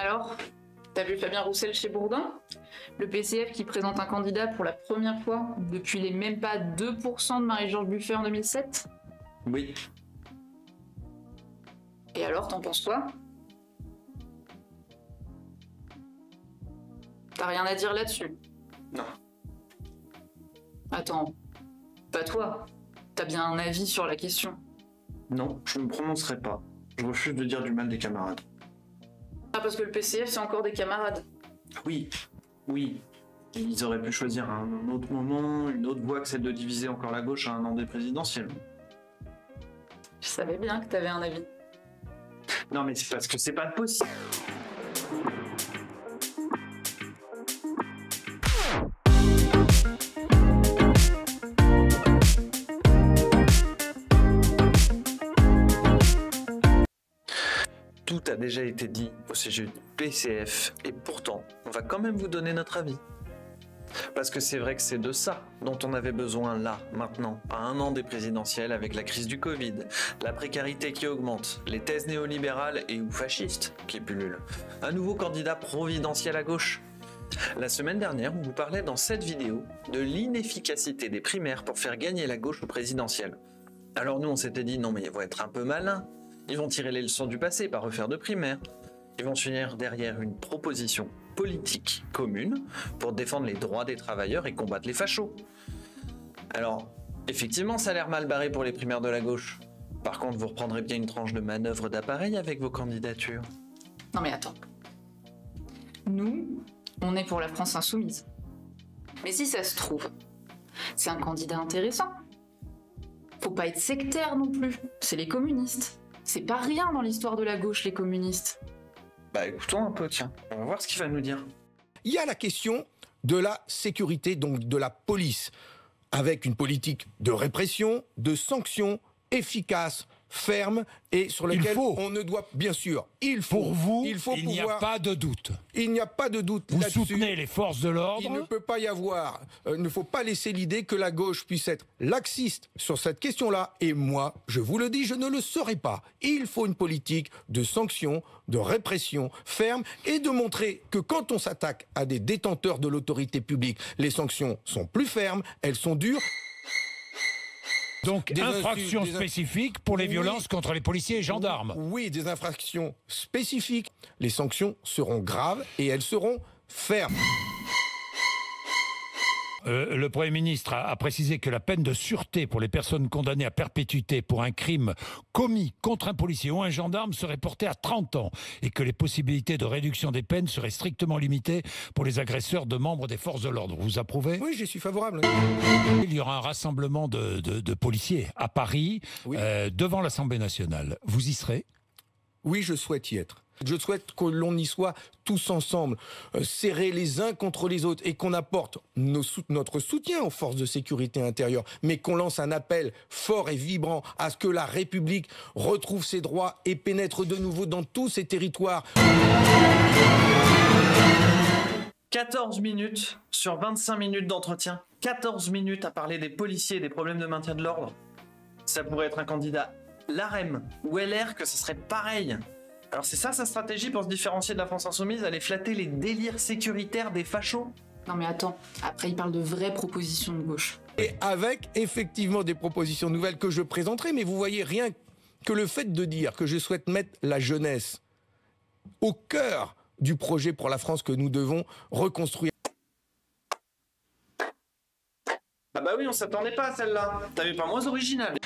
Alors, t'as vu Fabien Roussel chez Bourdin? Le PCF qui présente un candidat pour la première fois depuis les même pas 2% de Marie-Georges Buffet en 2007? Oui. Et alors, t'en penses quoi? T'as rien à dire là-dessus? Non. Attends, pas toi. T'as bien un avis sur la question? Non, je ne me prononcerai pas. Je refuse de dire du mal des camarades. Ah, parce que le PCF, c'est encore des camarades. Oui, oui. Ils auraient pu choisir un autre moment, une autre voie que celle de diviser encore la gauche à un an des présidentielles. Je savais bien que t'avais un avis. Non, mais c'est parce que c'est pas possible. Tout a déjà été dit au CGU PCF et pourtant, on va quand même vous donner notre avis. Parce que c'est vrai que c'est de ça dont on avait besoin là, maintenant, à un an des présidentielles avec la crise du Covid, la précarité qui augmente, les thèses néolibérales et ou fascistes qui pullulent, un nouveau candidat providentiel à gauche. La semaine dernière, on vous parlait dans cette vidéo de l'inefficacité des primaires pour faire gagner la gauche au présidentiel. Alors nous, on s'était dit non mais ils vont être un peu malins, ils vont tirer les leçons du passé, pas refaire de primaires. Ils vont s'unir derrière une proposition politique commune pour défendre les droits des travailleurs et combattre les fachos. Alors, effectivement, ça a l'air mal barré pour les primaires de la gauche. Par contre, vous reprendrez bien une tranche de manœuvre d'appareil avec vos candidatures. Non mais attends. Nous, on est pour la France insoumise. Mais si ça se trouve, c'est un candidat intéressant. Faut pas être sectaire non plus. C'est les communistes. C'est pas rien dans l'histoire de la gauche, les communistes. Bah écoutons un peu, tiens. On va voir ce qu'il va nous dire. Il y a la question de la sécurité, donc de la police, avec une politique de répression, de sanctions efficaces, fermes et sur lesquelles on ne doit, bien sûr, Pour vous, il n'y a pas de doute. Il n'y a pas de doute Vous là-dessus. soutenez les forces de l'ordre. Il ne peut pas y avoir, il ne faut pas laisser l'idée que la gauche puisse être laxiste sur cette question-là. Et moi, je vous le dis, je ne le serai pas. Il faut une politique de sanctions, de répression ferme et de montrer que quand on s'attaque à des détenteurs de l'autorité publique, les sanctions sont plus fermes, elles sont dures. Donc, infractions spécifiques pour les violences contre les policiers et gendarmes. Oui, des infractions spécifiques. Les sanctions seront graves et elles seront fermes. Le Premier ministre a précisé que la peine de sûreté pour les personnes condamnées à perpétuité pour un crime commis contre un policier ou un gendarme serait portée à 30 ans et que les possibilités de réduction des peines seraient strictement limitées pour les agresseurs de membres des forces de l'ordre. Vous approuvez? Oui, je suis favorable. Il y aura un rassemblement de policiers à Paris, oui. Devant l'Assemblée nationale. Vous y serez? Oui, je souhaite y être. Je souhaite que l'on y soit tous ensemble, serrés les uns contre les autres et qu'on apporte notre soutien aux forces de sécurité intérieure, mais qu'on lance un appel fort et vibrant à ce que la République retrouve ses droits et pénètre de nouveau dans tous ses territoires. 14 minutes sur 25 minutes d'entretien. 14 minutes à parler des policiers et des problèmes de maintien de l'ordre. Ça pourrait être un candidat LaREM ou LR que ça serait pareil. Alors c'est ça sa stratégie pour se différencier de la France insoumise, aller flatter les délires sécuritaires des fachos? Non mais attends, après il parle de vraies propositions de gauche. Et avec effectivement des propositions nouvelles que je présenterai, mais vous voyez, rien que le fait de dire que je souhaite mettre la jeunesse au cœur du projet pour la France que nous devons reconstruire. Bah oui, on s'attendait pas à celle-là. T'avais pas moins original.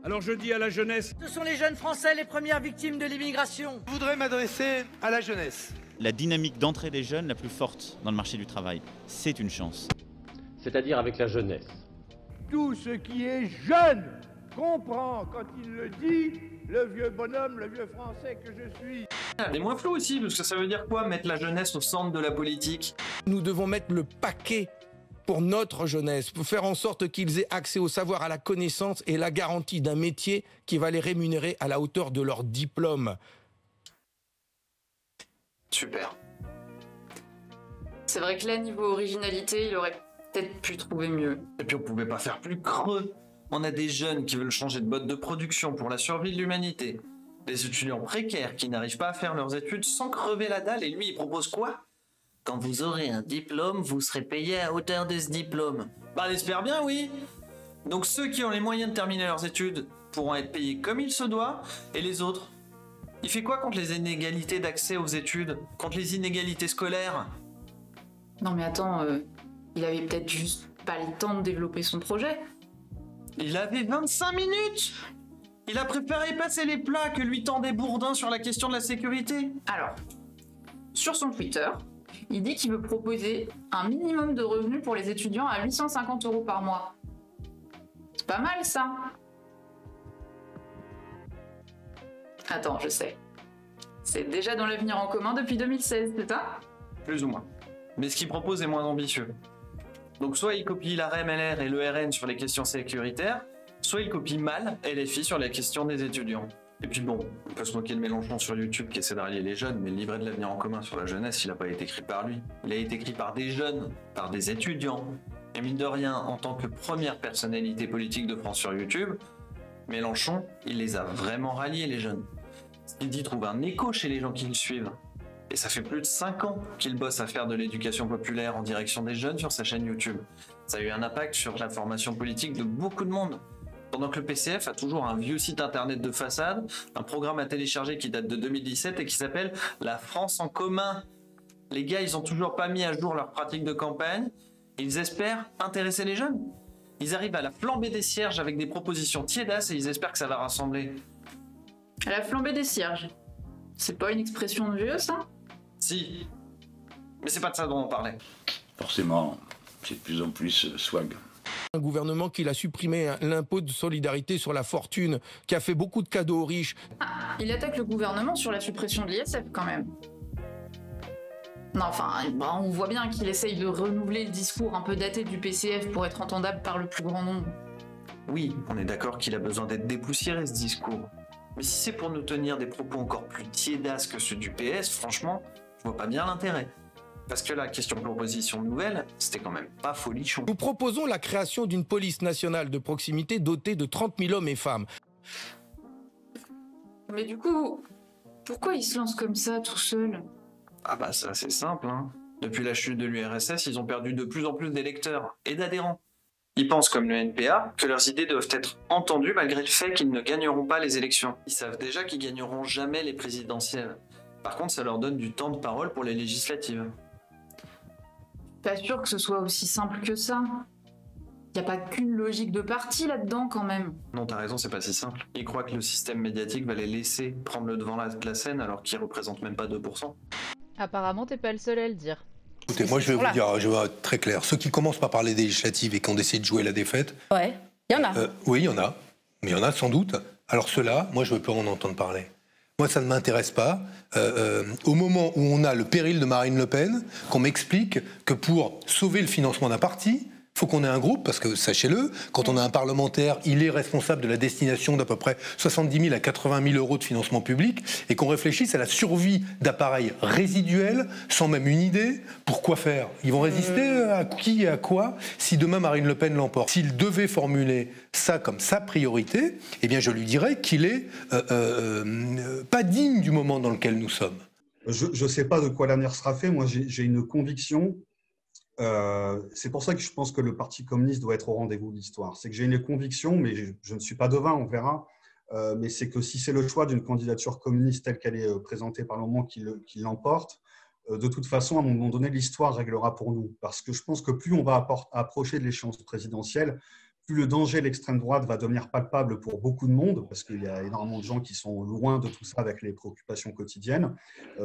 Alors je dis à la jeunesse... Ce sont les jeunes Français les premières victimes de l'immigration. Je voudrais m'adresser à la jeunesse. La dynamique d'entrée des jeunes la plus forte dans le marché du travail, c'est une chance. C'est-à-dire avec la jeunesse. Tout ce qui est jeune comprend quand il le dit, le vieux bonhomme, le vieux français que je suis. Elle est moins floue aussi, parce que ça veut dire quoi, mettre la jeunesse au centre de la politique? Nous devons mettre le paquet pour notre jeunesse, pour faire en sorte qu'ils aient accès au savoir, à la connaissance et la garantie d'un métier qui va les rémunérer à la hauteur de leur diplôme. Super. C'est vrai que là, niveau originalité, il aurait peut-être pu trouver mieux. Et puis on pouvait pas faire plus creux. On a des jeunes qui veulent changer de mode de production pour la survie de l'humanité. Des étudiants précaires qui n'arrivent pas à faire leurs études sans crever la dalle, et lui il propose quoi? Quand vous aurez un diplôme, vous serez payé à hauteur de ce diplôme. Bah on espère bien, oui. Donc ceux qui ont les moyens de terminer leurs études pourront être payés comme il se doit, et les autres? Il fait quoi contre les inégalités d'accès aux études? Contre les inégalités scolaires? Non mais attends, il avait peut-être juste pas le temps de développer son projet. Il avait 25 minutes! Il a préféré passer les plats que lui tendait Bourdin sur la question de la sécurité. Alors, sur son Twitter, il dit qu'il veut proposer un minimum de revenus pour les étudiants à 850 € par mois. C'est pas mal ça. Attends, je sais. C'est déjà dans l'avenir en commun depuis 2016, c'est ça? Plus ou moins. Mais ce qu'il propose est moins ambitieux. Donc soit il copie la REM-LR et le RN sur les questions sécuritaires, soit il copie mal LFI sur la question des étudiants. Et puis bon, on peut se moquer de Mélenchon sur YouTube qui essaie de rallier les jeunes, mais le livret de l'avenir en commun sur la jeunesse, il n'a pas été écrit par lui. Il a été écrit par des jeunes, par des étudiants. Et mine de rien, en tant que première personnalité politique de France sur YouTube, Mélenchon, il les a vraiment ralliés les jeunes. Ce qu'il dit trouve un écho chez les gens qui le suivent. Et ça fait plus de 5 ans qu'il bosse à faire de l'éducation populaire en direction des jeunes sur sa chaîne YouTube. Ça a eu un impact sur la formation politique de beaucoup de monde. Pendant que le PCF a toujours un vieux site internet de façade, un programme à télécharger qui date de 2017 et qui s'appelle La France en commun. Les gars, ils ont toujours pas mis à jour leur pratique de campagne. Ils espèrent intéresser les jeunes. Ils arrivent à la flambée des cierges avec des propositions tiédasses et ils espèrent que ça va rassembler. À la flambée des cierges. C'est pas une expression de vieux, ça? Si. Mais c'est pas de ça dont on parlait. Forcément, c'est de plus en plus swag. Un gouvernement qui a supprimé l'impôt de solidarité sur la fortune, qui a fait beaucoup de cadeaux aux riches. Ah, il attaque le gouvernement sur la suppression de l'ISF quand même. Non, enfin, on voit bien qu'il essaye de renouveler le discours un peu daté du PCF pour être entendable par le plus grand nombre. Oui, on est d'accord qu'il a besoin d'être dépoussiéré ce discours. Mais si c'est pour nous tenir des propos encore plus tiédasses que ceux du PS, franchement, je vois pas bien l'intérêt. Parce que la question de proposition nouvelle, c'était quand même pas folichon. Nous proposons la création d'une police nationale de proximité dotée de 30 000 hommes et femmes. Mais du coup, pourquoi il se lance comme ça tout seul? Ah bah c'est assez simple, hein. Depuis la chute de l'URSS, ils ont perdu de plus en plus d'électeurs et d'adhérents. Ils pensent comme le NPA que leurs idées doivent être entendues malgré le fait qu'ils ne gagneront pas les élections. Ils savent déjà qu'ils gagneront jamais les présidentielles. Par contre, ça leur donne du temps de parole pour les législatives. Pas sûr que ce soit aussi simple que ça. Y a pas qu'une logique de parti là-dedans quand même. Non, t'as raison, c'est pas si simple. Ils croient que le système médiatique va les laisser prendre le devant de la scène alors qu'ils représentent même pas 2%. Apparemment, t'es pas le seul à le dire. Écoutez, moi je vais vous dire, je vais être très clair. Ceux qui commencent par parler des législatives et qui ont décidé de jouer la défaite... Ouais, il y en a. Oui, il y en a. Mais il y en a sans doute. Alors ceux-là, moi je veux plus en entendre parler. Moi, ça ne m'intéresse pas. Au moment où on a le péril de Marine Le Pen, qu'on m'explique que pour sauver le financement d'un parti, il faut qu'on ait un groupe, parce que, sachez-le, quand on a un parlementaire, il est responsable de la destination d'à peu près 70 000 à 80 000 euros de financement public, et qu'on réfléchisse à la survie d'appareils résiduels, sans même une idée, pour quoi faire? Ils vont résister à qui et à quoi si demain Marine Le Pen l'emporte? S'il devait formuler ça comme sa priorité, eh bien je lui dirais qu'il est pas digne du moment dans lequel nous sommes. Je ne sais pas de quoi l'avenir sera fait. Moi, j'ai une conviction. C'est pour ça que je pense que le Parti communiste doit être au rendez-vous de l'histoire. C'est que j'ai une conviction, mais je ne suis pas devin, on verra. Mais c'est que si c'est le choix d'une candidature communiste telle qu'elle est présentée par le moment qui l'emporte, de toute façon, à un moment donné, l'histoire réglera pour nous. Parce que je pense que plus on va approcher de l'échéance présidentielle, plus le danger de l'extrême droite va devenir palpable pour beaucoup de monde, parce qu'il y a énormément de gens qui sont loin de tout ça avec les préoccupations quotidiennes,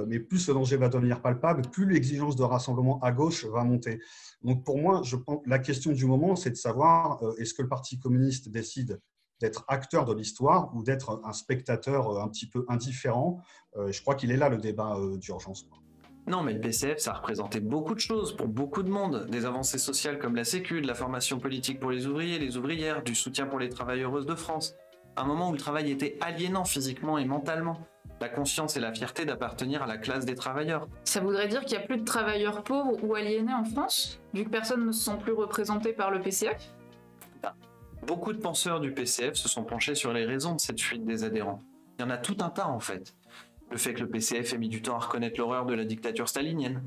mais plus ce danger va devenir palpable, plus l'exigence de rassemblement à gauche va monter. Donc pour moi, je pense, la question du moment, c'est de savoir est-ce que le Parti communiste décide d'être acteur de l'histoire ou d'être un spectateur un petit peu indifférent. Je crois qu'il est là le débat d'urgence. Non, mais le PCF, ça représentait beaucoup de choses pour beaucoup de monde. Des avancées sociales comme la Sécu, de la formation politique pour les ouvriers, les ouvrières, du soutien pour les travailleuses de France. Un moment où le travail était aliénant physiquement et mentalement. La conscience et la fierté d'appartenir à la classe des travailleurs. Ça voudrait dire qu'il n'y a plus de travailleurs pauvres ou aliénés en France, vu que personne ne se sent plus représenté par le PCF? Beaucoup de penseurs du PCF se sont penchés sur les raisons de cette fuite des adhérents. Il y en a tout un tas en fait. Le fait que le PCF ait mis du temps à reconnaître l'horreur de la dictature stalinienne.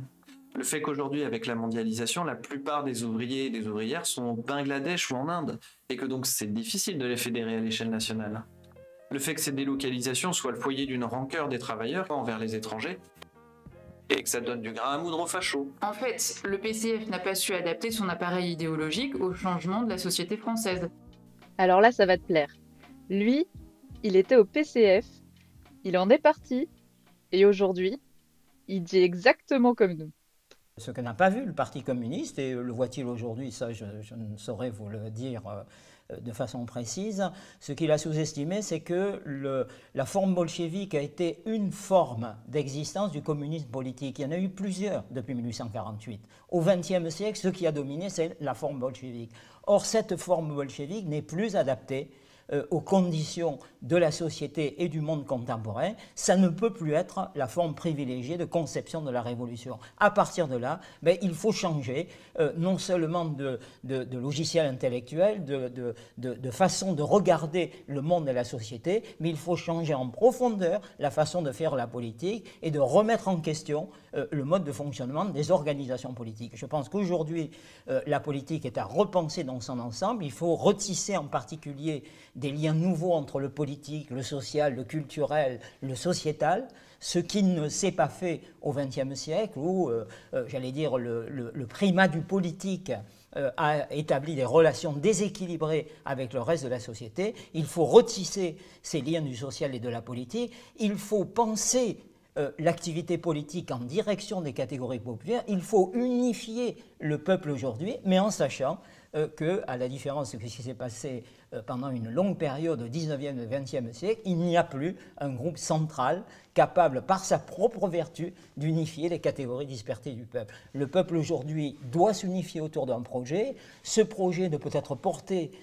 Le fait qu'aujourd'hui, avec la mondialisation, la plupart des ouvriers et des ouvrières sont au Bangladesh ou en Inde, et que donc c'est difficile de les fédérer à l'échelle nationale. Le fait que ces délocalisations soient le foyer d'une rancœur des travailleurs envers les étrangers, et que ça donne du grain à moudre aux fachos. En fait, le PCF n'a pas su adapter son appareil idéologique au changement de la société française. Alors là, ça va te plaire. Lui, il était au PCF, il en est parti, et aujourd'hui, il dit exactement comme nous. Ce que n'a pas vu le Parti communiste, et le voit-il aujourd'hui, ça je ne saurais vous le dire de façon précise, ce qu'il a sous-estimé, c'est que la forme bolchevique a été une forme d'existence du communisme politique. Il y en a eu plusieurs depuis 1848. Au XXe siècle, ce qui a dominé, c'est la forme bolchevique. Or, cette forme bolchevique n'est plus adaptée aux conditions de la société et du monde contemporain. Ça ne peut plus être la forme privilégiée de conception de la révolution. À partir de là, il faut changer non seulement de logiciel intellectuel, de façon de regarder le monde et la société, mais il faut changer en profondeur la façon de faire la politique et de remettre en question le mode de fonctionnement des organisations politiques. Je pense qu'aujourd'hui, la politique est à repenser dans son ensemble. Il faut retisser en particulier des liens nouveaux entre le politique, le social, le culturel, le sociétal, ce qui ne s'est pas fait au XXe siècle où, j'allais dire, le primat du politique a établi des relations déséquilibrées avec le reste de la société. Il faut retisser ces liens du social et de la politique. Il faut penser l'activité politique en direction des catégories populaires. Il faut unifier le peuple aujourd'hui, mais en sachant que, à la différence de ce qui s'est passé pendant une longue période au XIXe et XXe siècle, il n'y a plus un groupe central capable, par sa propre vertu, d'unifier les catégories dispersées du peuple. Le peuple aujourd'hui doit s'unifier autour d'un projet. Ce projet ne peut être porté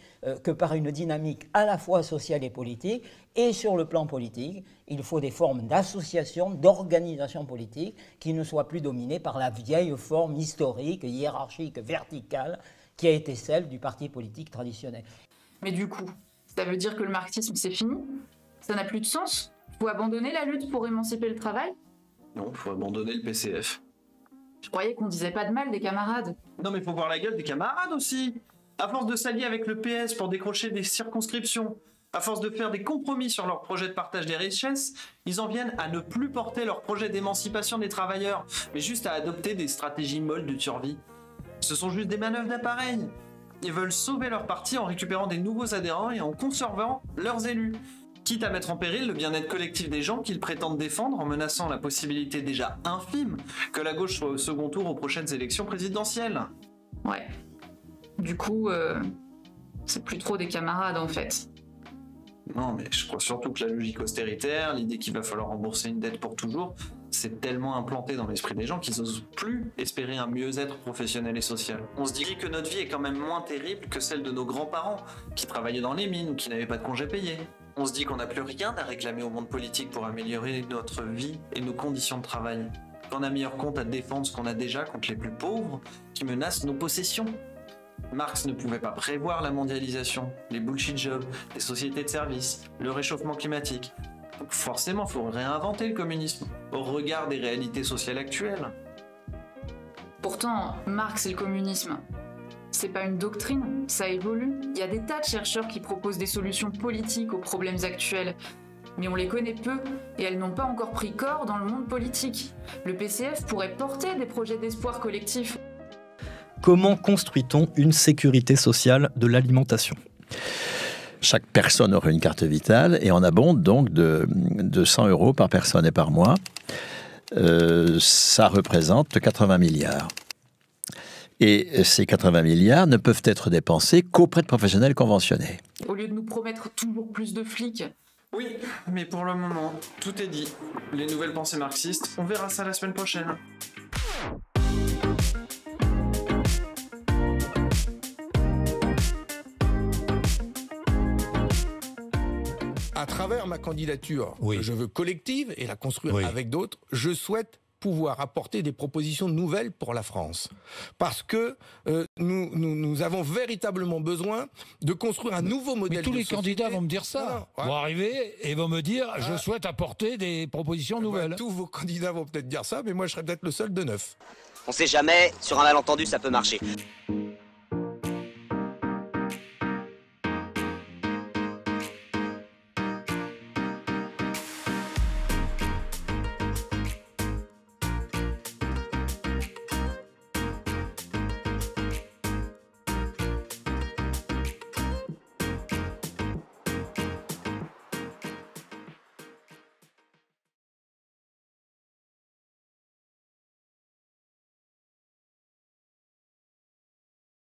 que par une dynamique à la fois sociale et politique. Et sur le plan politique, il faut des formes d'association, d'organisation politique qui ne soient plus dominées par la vieille forme historique, hiérarchique, verticale, qui a été celle du parti politique traditionnel. Mais du coup, ça veut dire que le marxisme c'est fini? Ça n'a plus de sens? Faut abandonner la lutte pour émanciper le travail? Non, faut abandonner le PCF. Je croyais qu'on disait pas de mal des camarades. Non mais faut voir la gueule des camarades aussi. À force de s'allier avec le PS pour décrocher des circonscriptions, à force de faire des compromis sur leur projet de partage des richesses, ils en viennent à ne plus porter leur projet d'émancipation des travailleurs, mais juste à adopter des stratégies molles de survie. Ce sont juste des manœuvres d'appareil. Ils veulent sauver leur parti en récupérant des nouveaux adhérents et en conservant leurs élus, quitte à mettre en péril le bien-être collectif des gens qu'ils prétendent défendre en menaçant la possibilité déjà infime que la gauche soit au second tour aux prochaines élections présidentielles. Ouais. Du coup, c'est plus trop des camarades en fait. Non, mais je crois surtout que la logique austéritaire, l'idée qu'il va falloir rembourser une dette pour toujours, c'est tellement implanté dans l'esprit des gens qu'ils n'osent plus espérer un mieux-être professionnel et social. On se dit que notre vie est quand même moins terrible que celle de nos grands-parents, qui travaillaient dans les mines ou qui n'avaient pas de congés payés. On se dit qu'on n'a plus rien à réclamer au monde politique pour améliorer notre vie et nos conditions de travail. Qu'on a meilleur compte à défendre ce qu'on a déjà contre les plus pauvres, qui menacent nos possessions. Marx ne pouvait pas prévoir la mondialisation, les bullshit jobs, les sociétés de services, le réchauffement climatique. Donc forcément, il faut réinventer le communisme au regard des réalités sociales actuelles. Pourtant, Marx et le communisme, c'est pas une doctrine, ça évolue. Il y a des tas de chercheurs qui proposent des solutions politiques aux problèmes actuels. Mais on les connaît peu et elles n'ont pas encore pris corps dans le monde politique. Le PCF pourrait porter des projets d'espoir collectif. Comment construit-on une sécurité sociale de l'alimentation ? Chaque personne aurait une carte vitale et en abonde donc de 100 € par personne et par mois. Ça représente 80 milliards. Et ces 80 milliards ne peuvent être dépensés qu'auprès de professionnels conventionnés. Au lieu de nous promettre toujours plus de flics. Oui, mais pour le moment, tout est dit. Les nouvelles pensées marxistes, on verra ça la semaine prochaine. À travers ma candidature, que je veux collective et la construire avec d'autres, je souhaite pouvoir apporter des propositions nouvelles pour la France. Parce que nous avons véritablement besoin de construire un nouveau modèle de société. Mais tous les candidats vont me dire ça. Vont arriver et vont me dire « je souhaite apporter des propositions nouvelles ». Tous vos candidats vont peut-être dire ça, mais moi je serai peut-être le seul de neuf. On sait jamais, sur un malentendu ça peut marcher.